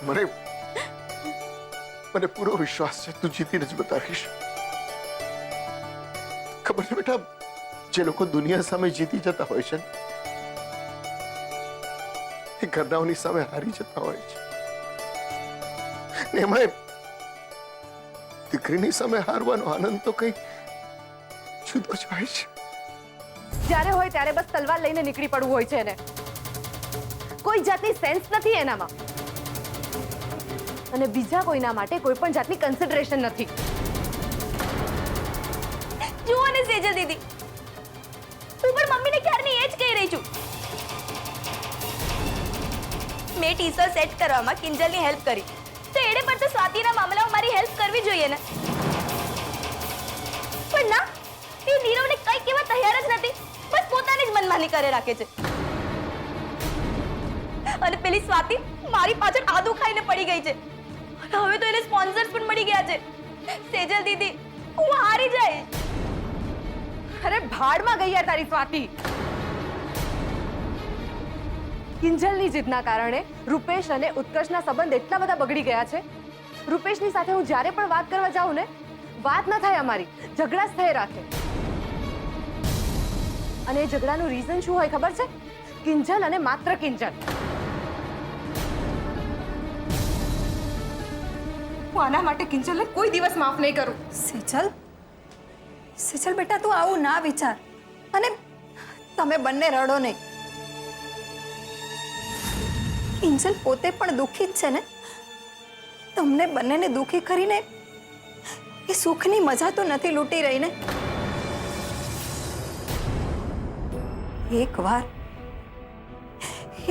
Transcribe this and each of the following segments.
મને મને પૂરો વિશ્વાસ છે તું જીતીને જ બતાવીશ. ખબર છે બેટા, જે લોકો દુનિયા સામે જીતી જતા હોય છે એ ઘરનાઓની સામે હારી જતા હોય છે. ને એમાં દીકરીની સામે હારવાનો આનંદ તો કઈ જુદો જ હોય છે. જ્યારે હોય ત્યારે બસ તલવાર લઈને નીકળી પડવું હોય છે એને. કોઈ જાતની સેન્સ નથી એનામાં અને બીજા કોઈના માટે કોઈ પણ જાતની કન્સિડરેશન નથી. જુઓ ને સેજલ દીદી, હું પણ મમ્મીને ક્યારની એ જ કહી રહી છું. મેં ટી-શર્ટ સેટ કરવામાં કિંજલની હેલ્પ કરી તો એડે પર તો સ્વાતિના મામલામાં મારી હેલ્પ કરવી જોઈએ ને. પણ ના, એ નીરવને કંઈ કહેવા તૈયાર જ નથી. બસ પોતાની જ મનમાની કરે રાખે છે. અને પેલી સ્વાતિ મારી પાછળ આદુ ખાઈને પડી ગઈ છે. હવે તો એને સ્પોન્સર્સ પણ મળી ગયા છે. સેજલ દીદી, હું હારી જઈશ. અરે ભાડમાં ગઈ યાર તારી સ્વાતિ. કિંજલની જીદના કારણે રૂપેશ અને ઉત્કર્ષના સંબંધ એટલા બધા બગડી ગયા છે. રૂપેશની સાથે હું જ્યારે પણ વાત કરવા જાઉં ને, વાત ન થાય અમારી, ઝઘડા જ થઈ રાખે. અને એ ઝઘડાનું રીઝન શું હોય ખબર છે? કિંજલ અને માત્ર કિંજલ. હું આના માટે કિંજલને કોઈ દિવસ માફ નહીં કરું. સેજલ, સેજલ બેટા તું આવું ના વિચાર. અને તમે બંને રડો નહીં. કિંજલ પોતે પણ દુઃખી જ છે ને. તમને બંનેને દુઃખી કરીને એ સુખની મજા તો નથી લૂંટી રહી ને.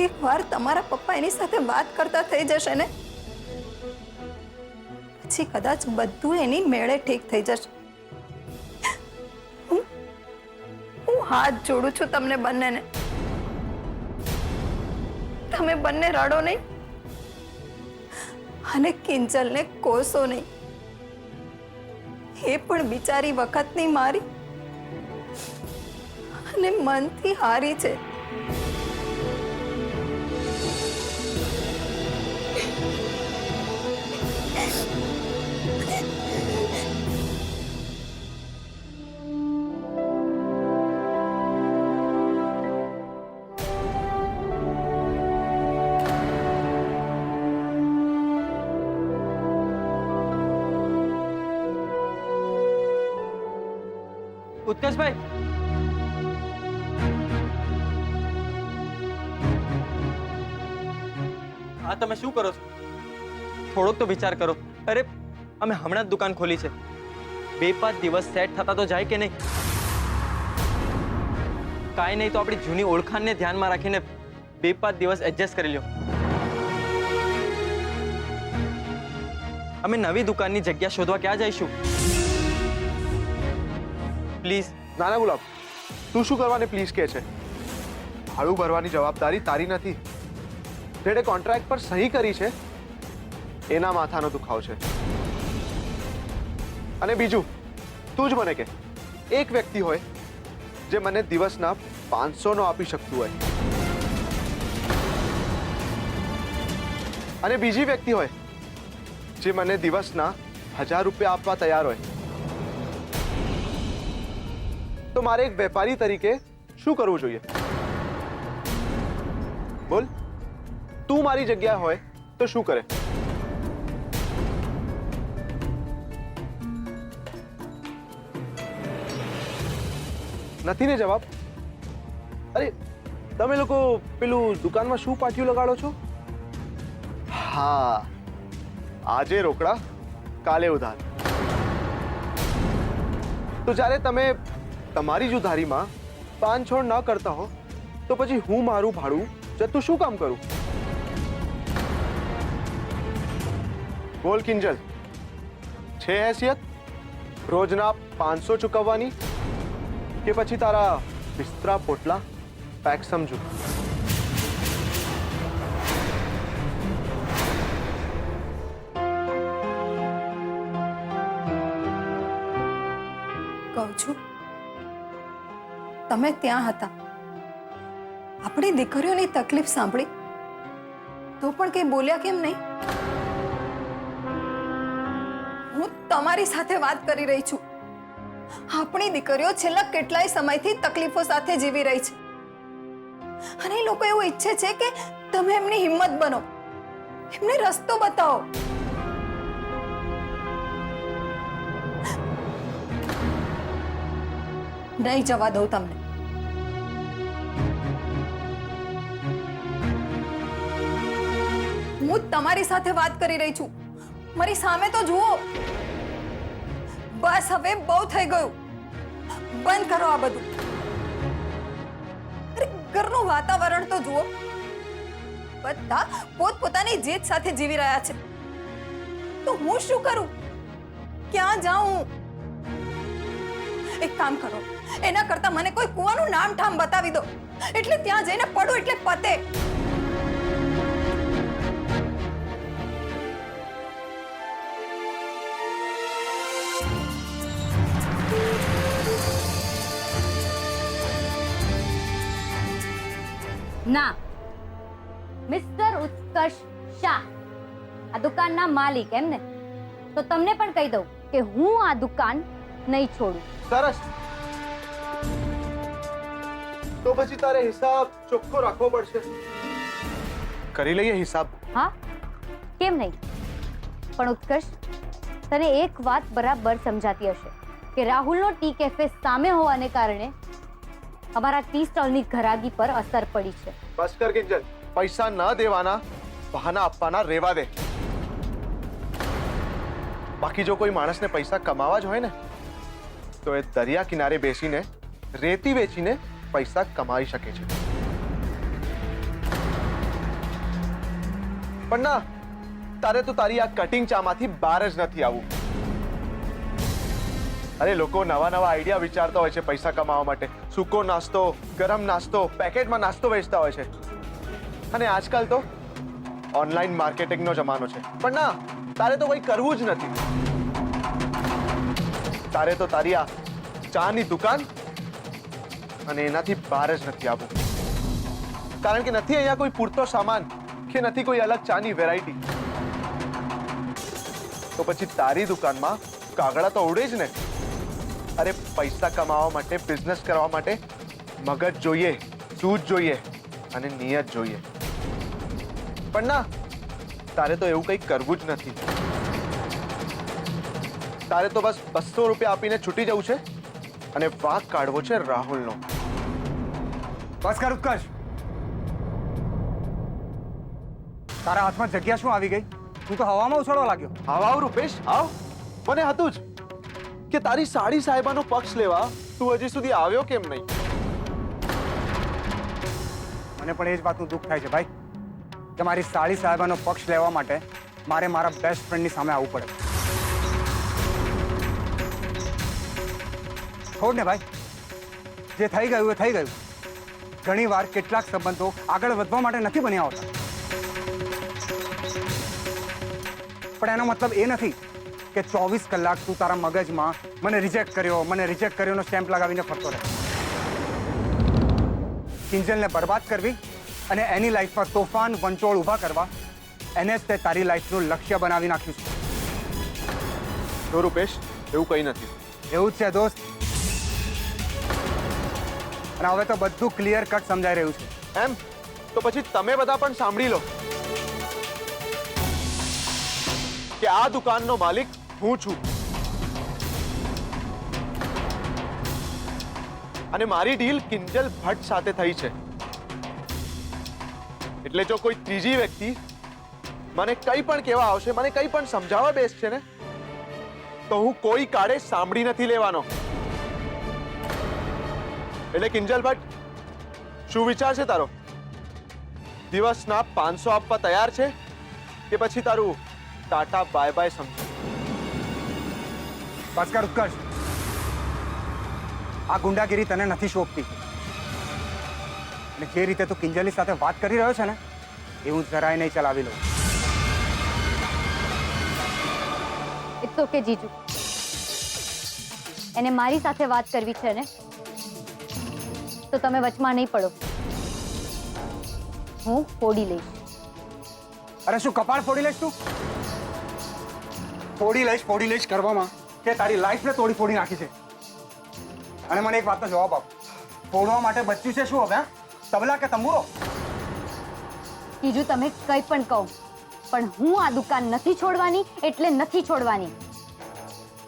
એકવાર તમારા પપ્પા એની સાથે વાત કરતા થઈ જશે ને, પછી કદાચ બધું એની મેળે ઠીક થઈ જશે. હું હાથ જોડું છું તમને બંનેને. તમે બંને રડો નહીં અને કિંજલને કોસો નહીં. એ પણ બિચારી વખતની મારી અને મનથી હારી છે. ઉત્કર્ષભાઈ, હા તમે શું કરો છો? થોડોક તો વિચાર કરો. અરે અમે હમણાં જ દુકાન ખોલી છે. 2-5 દિવસ સેટ થતા તો જાય કે નહીં? કાંઈ નહીં તો આપણી જૂની ઓળખાણને ધ્યાનમાં રાખીને 2-5 દિવસ એડજસ્ટ કરી લ્યો. અમે નવી દુકાનની જગ્યા શોધવા ક્યાં જઈશું? પ્લીઝ. ના ના ગુલાબ, તું શું કરવાની પ્લીઝ કે છે? ભાડું ભરવાની જવાબદારી તારી નથી. જેણે કોન્ટ્રાક્ટ પર સહી કરી છે એના માથાનો દુખાવ છે. અને બીજું, તું જ મને કે એક વ્યક્તિ હોય જે મને દિવસના 500 નો આપી શકતું હોય અને બીજી વ્યક્તિ હોય જે મને દિવસના 1000 રૂપિયા આપવા તૈયાર હોય, તો મારે એક વેપારી તરીકે શું કરવું જોઈએ? બોલ, તું મારી જગ્યા હોય તો શું કરે? નથી ને જવાબ? અરે તમે લોકો પેલું દુકાનમાં શું પાટિયું લગાડો છો? હા, આજે રોકડા કાલે ઉધાર. તો જ્યારે તમે તમારી જ ઉધારીમાં બાંધછોડ ન કરતા હો તો પછી હું મારું ભાડું જતું શું કામ કરું? બોલ કિંજલ, છે હેસિયત રોજના 500 ચૂકવવાની કે પછી તારા બિસ્તરા પોટલા પેક સમજુ? કહું છું, તમે ત્યાં હતા, આપણી દીકરીઓની તકલીફ સાંભળી તો પણ કંઈ બોલ્યા કેમ નહીં? હું તમારી સાથે વાત કરી રહી છું. આપણી દીકરીઓ છેલ્લા કેટલાય સમયથી તકલીફો સાથે જીવી રહી છે અને એ લોકો એવું ઈચ્છે છે કે તમે એમની હિંમત બનો, એમને રસ્તો બતાવો. નહીં જવા દઉં તમને. હું તમારી સાથે વાત કરી રહી છું. મારી સામે તો જુઓ. બસ હવે બહુ થઈ ગયું. બંધ કરો આ બધું. અરે ઘરનું વાતાવરણ તો જુઓ. બધા પોતપોતાની જીત સાથે જીવી રહ્યા છે, તો હું શું કરું? ક્યાં જાઉં? એક કામ કરો, એના કરતા મને કોઈ કુવાનું નામ ઠામ બતાવી દો, એટલે ત્યાં જઈને પડું એટલે પતે. ના, મિસ્ટર ઉત્કર્ષ શાહ આ દુકાનના માલિક એમ ને? તો તમને પણ કહી દઉં કે હું આ દુકાન નહીં છોડું. સરસ. તો પછી તારે હિસાબ ચોખ્ખો રાખવો પડશે. કરી લઈએ હિસાબ. હા, કેમ નહીં? પણ ઉત્કર્ષ, તને એક વાત બરાબર સમજાતી હશે કે રાહુલનો ટી કેફે સામે હોવાને કારણે અમારા ટી સ્ટોલની ઘરાગી પર અસર પડી છે. બસ કર કિંજલ, પૈસા ન દેવાના બહાના આપવાના રેવા દે. બાકી જો કોઈ માણસને પૈસા કમાવા જ હોય ને, તો એ દરિયા કિનારે બેસીને રેતી વેચીને પૈસા કમાઈ શકે છે. પણ ના, તારે તો તારી આ કટિંગ ચામાંથી બહાર જ નથી આવવું. અરે લોકો નવા નવા આઈડિયા વિચારતા હોય છે પૈસા કમાવા માટે. સૂકો નાસ્તો, ગરમ નાસ્તો, પેકેટમાં નાસ્તો વેચતા હોય છે. અને આજકાલ તો ઓનલાઈન માર્કેટિંગનો જમાનો છે. પણ ના, તારે તો કંઈ કરવું જ નથી. તારે તો તારી આ ચાની દુકાન અને એનાથી બહાર જ નથી આવવું. કારણ કે નથી અહીંયા કોઈ પૂરતો સામાન કે નથી કોઈ અલગ ચાની વેરાયટી. તો પછી તારી દુકાનમાં કાગડા તો ઉડે જ ને. અરે પૈસા કમાવા માટે, બિઝનેસ કરવા માટે મગજ જોઈએ, સૂઝ જોઈએ અને નિયત જોઈએ. પણ ના, તારે તો એવું કંઈ કરવું જ નથી. તારે તો બસ 200 રૂપિયા આપીને છૂટી જવું છે અને વાંક કાઢવો છે રાહુલનો. બસ કર ઉત્કર્ષ. તારા હાથમાં જગ્યા શું આવી ગઈ? તું તો હવામાં ઉછળવા લાગ્યો. આવ રૂપેશ, આવ. મને હતું જ કે તારી સાડી સાહેબાનો પક્ષ લેવા તું હજી સુધી આવ્યો કેમ નહીં. મને પણ એ જ વાતનું દુઃખ થાય છે ભાઈ કે મારી સાડી સાહેબાનો પક્ષ લેવા માટે મારે મારા બેસ્ટ ફ્રેન્ડની સામે આવવું પડે. છોડ ને ભાઈ, જે થઈ ગયું એ થઈ ગયું. ઘણી વાર કેટલાક સંબંધો આગળ વધવા માટે નથી બન્યા હોતા. પણ એનો મતલબ એ નથી કે 24 કલાક તું તારા મગજમાં મને રિજેક્ટ કર્યોનો સ્ટેમ્પ લગાવીને ફરતો રહે. કિંજલને બરબાદ કરવી અને એની લાઈફમાં તોફાન વંચોળ ઊભા કરવા, એને જ તે તારી લાઈફનું લક્ષ્ય બનાવી નાખ્યું છે. તો રૂપેશ, એવું કંઈ નથી. એવું જ છે દોસ્ત. અને હવે તો બધું ક્લિયર કટ સમજાઈ રહ્યું છે. એમ તો પછી તમે બધા પણ સાંભળી લો કે આ દુકાનનો માલિક હું છું અને મારી ડીલ કિંજલ ભટ્ટ સાથે થઈ છે. એટલે જો કોઈ ત્રીજી વ્યક્તિ મને કંઈ પણ કહેવા આવશે, મને કંઈ પણ સમજાવવા બેસશે ને, તો હું કોઈ કાળે સાંભળી નથી લેવાનો. એટલે કિંજલ ભટ્ટ, શું વિચાર છે તારો? દિવસના 500 આપવા તૈયાર છે કે પછી તારું ટાટા બાય બાય સમજો? બસ કર ઉત્કર્ષ. આ ગુંડાગીરી તને નથી શોભતી. અને જે રીતે તું કિંજલની સાથે વાત કરી રહ્યો છે ને, એ હું જરાય નહીં ચલાવી લઉં. ઇટ્સ ઓકે જીજુ, એને મારી સાથે વાત કરવી છે ને, તો તમે વચમાં નહીં પડો. હું ફોડી લઈશ. અરે શું કપાળ ફોડી લઈશ તું? ફોડી લઈશ કરવામાં કે તારી લાઈફને તોડી નાખી છે. અને મને એક વાતનો જવાબ આપ. ફોડવા માટે બચ્યું છે શું હવે? તબલા કે તંબુરો? બીજું તમે કંઈ પણ કહો, પણ હું આ દુકાન નથી છોડવાની એટલે નથી છોડવાની.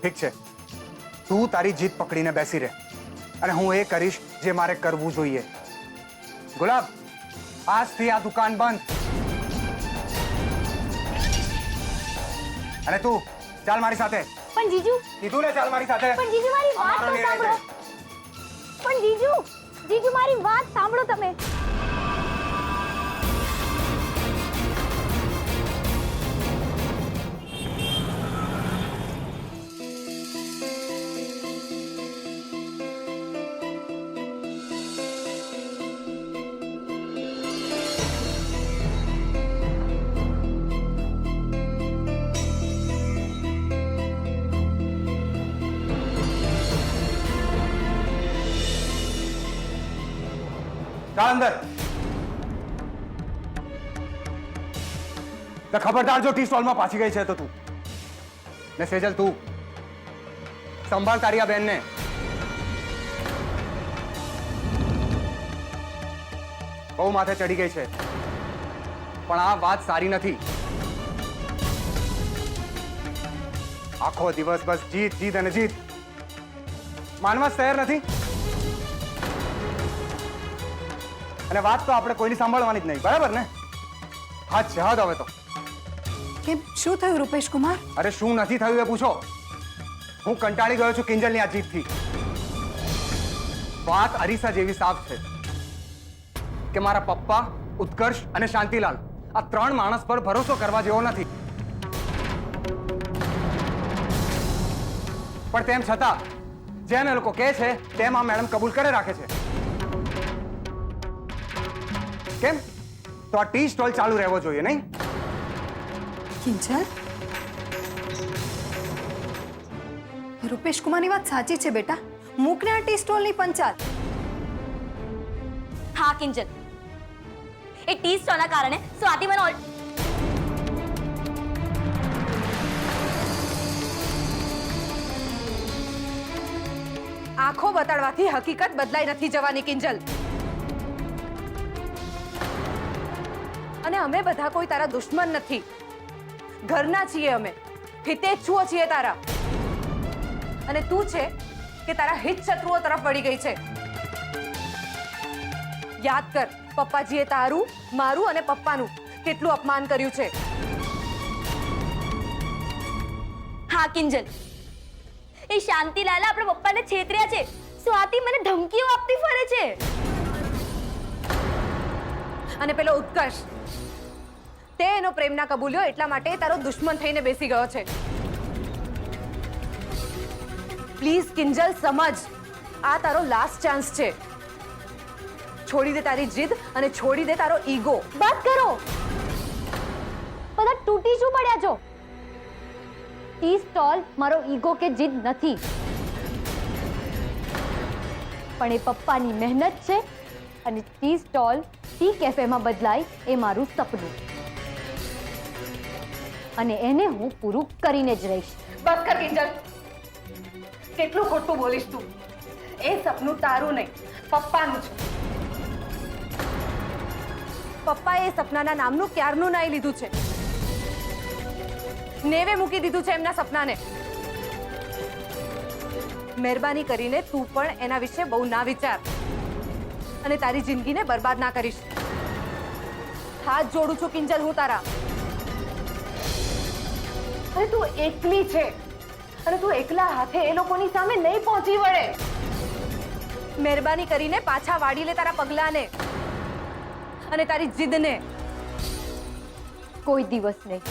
ઠીક છે, તું તારી જીત પકડીને બેસી રહે અને હું એ કરીશ જે મારે કરવું જોઈએ. ગુલાબ, આજથી આ દુકાન બંધ. અને તું ચાલ મારી સાથે. પણ જીજુ, કીધું ને ચાલ મારી સાથે. પણ જીજુ મારી વાત તો સાંભળો. પણ જીજુ મારી વાત સાંભળો તમે. ચાલ અંદર. તો ખબરદાર જો ટી સ્ટોલમાં પાછી ગઈ છે તો તું ને સેજલ તું સંભાળ તારી આ બેનને. બહુ માથે ચડી ગઈ છે પણ આ વાત સારી નથી. આખો દિવસ બસ જીત જીત અને જીત. માનવા તૈયાર નથી. અને વાત તો આપણે કોઈની સાંભળવાની જ નહીં, બરાબર ને? હા જવા દો હવે તો. કેમ, શું થયું રૂપેશ કુમાર? અરે શું નથી થયું એ પૂછો. હું કંટાળી ગયો છું કિંજલની આ જીતથી. વાત અરીસા જેવી સાફ છે કે મારા પપ્પા, ઉત્કર્ષ અને શાંતિલાલ આ 3 માણસ પર ભરોસો કરવા જેવો નથી. પણ તેમ છતાં જેમ એ લોકો કહે છે તેમ આ મેડમ કબૂલ કરે રાખે છે. કેમ? તો આ ટી સ્ટોલ ચાલુ રહેવો જોઈએ નહીં? કિંજલ, રૂપેશ કુમારની વાત સાચી છે બેટા. મૂકને આ ટી સ્ટોલની પંચાયત. હા કિંજલ, એ ટી સ્ટોલના કારણે સ્વાતિ મને આંખો બતાડવાથી હકીકત બદલાઈ નથી જવાની કિંજલ. અને અમે બધા કોઈ તારા દુશ્મન નથી, ઘરના છીએ અમે, હિતેચ્છુઓ છીએ તારા. અને તું છે કે તારા હિત શત્રુઓ તરફ વળી ગઈ છે. યાદ કર, પપ્પાજીએ તારું, મારું અને પપ્પાનું કેટલું અપમાન કર્યું છે. હા કિંજલ, એ શાંતિલાલે આપણા પપ્પાને છેતર્યા છે. સ્વાતિ મને ધમકીઓ આપતી ફરે છે. અને પેલો ઉત્કર્ષ, તે એનો પ્રેમ ના કબૂલ્યો એટલા માટે તારો દુશ્મન થઈને બેસી ગયો છે. પ્લીઝ કિંજલ સમજ, આ તારો લાસ્ટ ચાન્સ છે. છોડી દે તારી જીદ અને છોડી દે તારો ઈગો. બસ કરો. બધા તૂટી શું પડ્યા છો? ટી સ્ટોલ મારો ઈગો કે જીદ નથી, પણ એ પપ્પાની મહેનત છે. અને ટી સ્ટોલ ટી કેફેમાં બદલાય એ મારું સપનું, અને એને હું પૂરું કરીને જ રહીશ. બસ કર કિંજલ, કેટલું ખોટું બોલીશ તું. એ સપનું તારું નહીં, પપ્પાનું છે. પપ્પાએ એ સપનાના નામનું ક્યારનું નાઈ લીધું છે. નેવે મૂકી દીધું છે એમના સપનાને. મહેરબાની કરીને તું પણ એના વિશે બહુ ના વિચાર અને તારી જિંદગીને બરબાદ ના કરીશ. હાથ જોડું છું કિંજલ હું તારા. અરે તું એકલી છે અને તું એકલા હાથે એ લોકોની સામે નહીં પહોંચી વળે. મહેરબાની કરીને પાછા વાળી લે તારા પગલાને અને તારી જીદને. કોઈ દિવસ નહીં.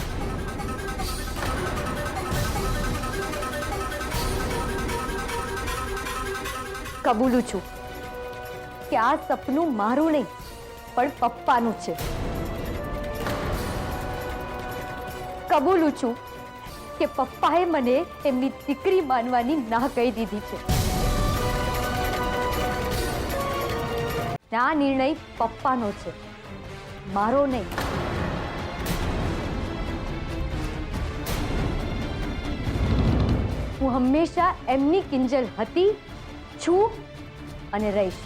કબૂલું છું કે આ સપનું મારું નહીં પણ પપ્પાનું છે. કબૂલું છું કે પપ્પાએ મને એમની દીકરી માનવાની ના કહી દીધી છે. આ નિર્ણય પપ્પાનો છે, મારો નહીં. હું હંમેશા એમની કિંજલ હતી, છું અને રહીશ.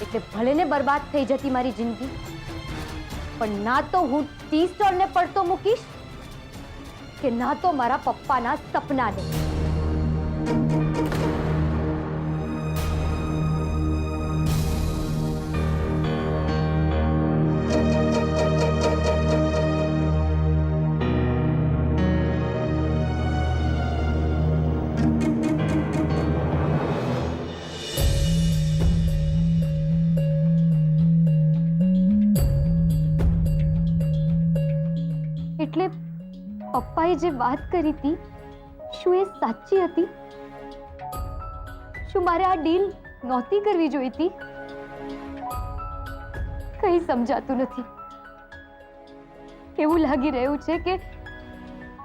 એટલે ભલે ને બરબાદ થઈ જતી મારી જિંદગી, પણ ના તો હું ટી સ્ટોલને પડતો મૂકીશ કે ના તો મારા પપ્પાના સપનાને. એટલે પપ્પાએ જે વાત કરી હતી, શું એ સાચી હતી? શું મારે આ ડીલ નહોતી કરવી જોઈતી? કંઈ સમજાતું નથી. એવું લાગી રહ્યું છે કે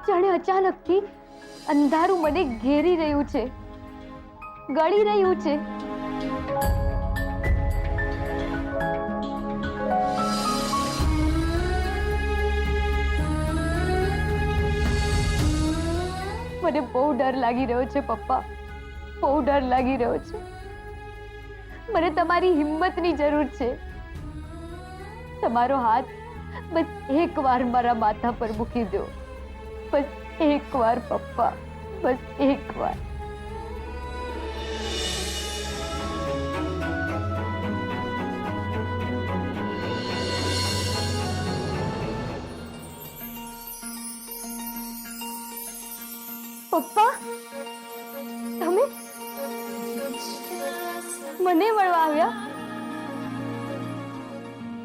જાણે અચાનકથી અંધારું મને ઘેરી રહ્યું છે, ગળી રહ્યું છે. મને બહુ ડર લાગી રહ્યો છે પપ્પા, બહુ ડર લાગી રહ્યો છે. મને તમારી હિંમતની જરૂર છે. તમારો હાથ બસ એકવાર મારા માથા પર મૂકી દો, બસ એકવાર પપ્પા, બસ એકવાર. પપ્પા, તમે મને મળવા આવ્યા?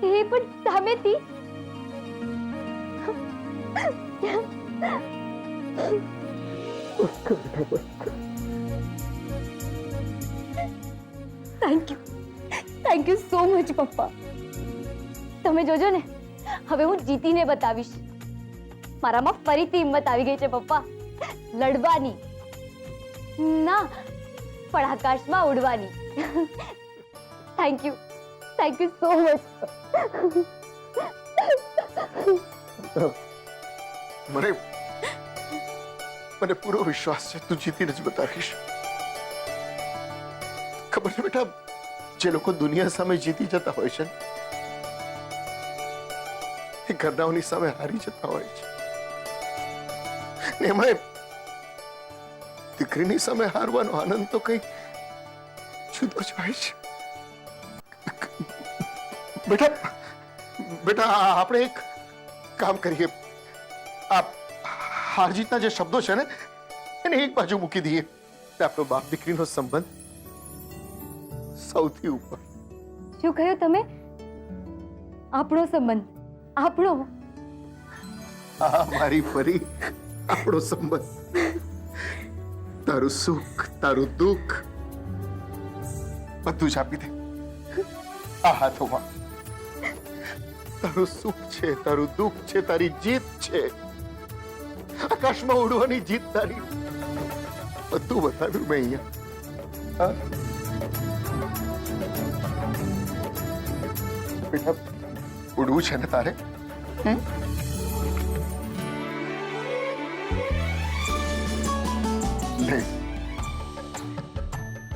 એ પણ સામેથી? થેન્ક યુ સો મચ પપ્પા. તમે જોજો ને, હવે હું જીતીને બતાવીશ. મારામાં ફરીથી હિંમત આવી ગઈ છે પપ્પા, લડવાની ના પણ આકાશમાં ઉડવાની. Thank you so much. મને પૂરો વિશ્વાસ છે તું જીતીને જ બતાવીશ. ખબર છે બેટા, જે લોકો દુનિયા સામે જીતી જતા હોય છે એ ઘરનાઓની સામે હારી જતા હોય છે. ને એમાં દીકરીની સામે હારવાનો આનંદ તો કઈ જુદો જ હોય છે. બેટા આપણે એક કામ કરીએ, આ હાર જીતના જે શબ્દો છે ને એને એક બાજુ મૂકી દઈએ. આપણો બાપ દીકરીનો સંબંધ સૌથી ઉપર. શું કહ્યું તમે? આપણો સંબંધ? આપણો? હા, મારી ફરી આપણો સંબંધ. તારું સુખ, તારું દુઃખ બધું જ આપી દે આ હાથોમાં. તારું સુખ છે, તારું દુઃખ છે, તારી જીત છે, આકાશમાં ઉડવાની જીત તારી, બધું બતાવ્યું મેં અહીંયા. બેટા, ઉડવું છે ને તારે? લે,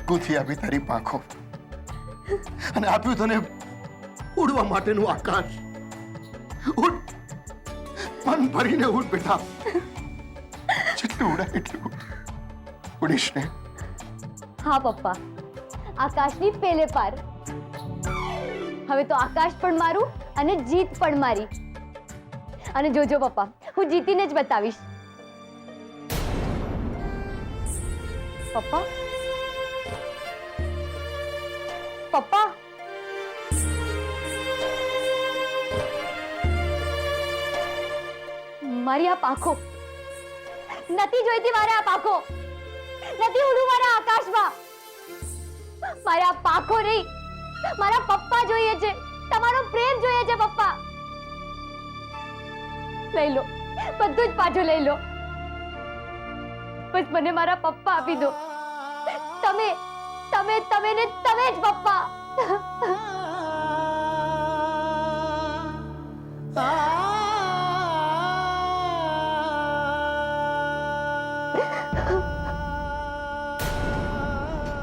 ગૂંથી આપી તારી પાંખો અને આપ્યું તને ઉડવા માટેનું આકાશ. ઉડ, મન ભરીને ઉડ બેટા. જેટલું ઉડાય એટલું ઉડીશ ને? હા પપ્પા, આકાશની પેલે પાર. હવે તો આકાશ પણ મારું અને જીત પણ મારી. અને જોજો પપ્પા, હું જીતીને જ બતાવીશ. પપ્પા, પપ્પા, મારી આ પાંખો નથી જોઈતી. મારે આ પાંખો નથી ઉડવું મારા આકાશમાં. મારે આ પાંખો નહીં, મારા પપ્પા જોઈએ છે, તમારો પ્રેમ જોઈએ છે પપ્પા. લઈ લો, બધું જ પાછું લઈ લો. બસ મને મારા પપ્પા આપી દો. તમે તમે તમે ને તમે જ પપ્પા. હા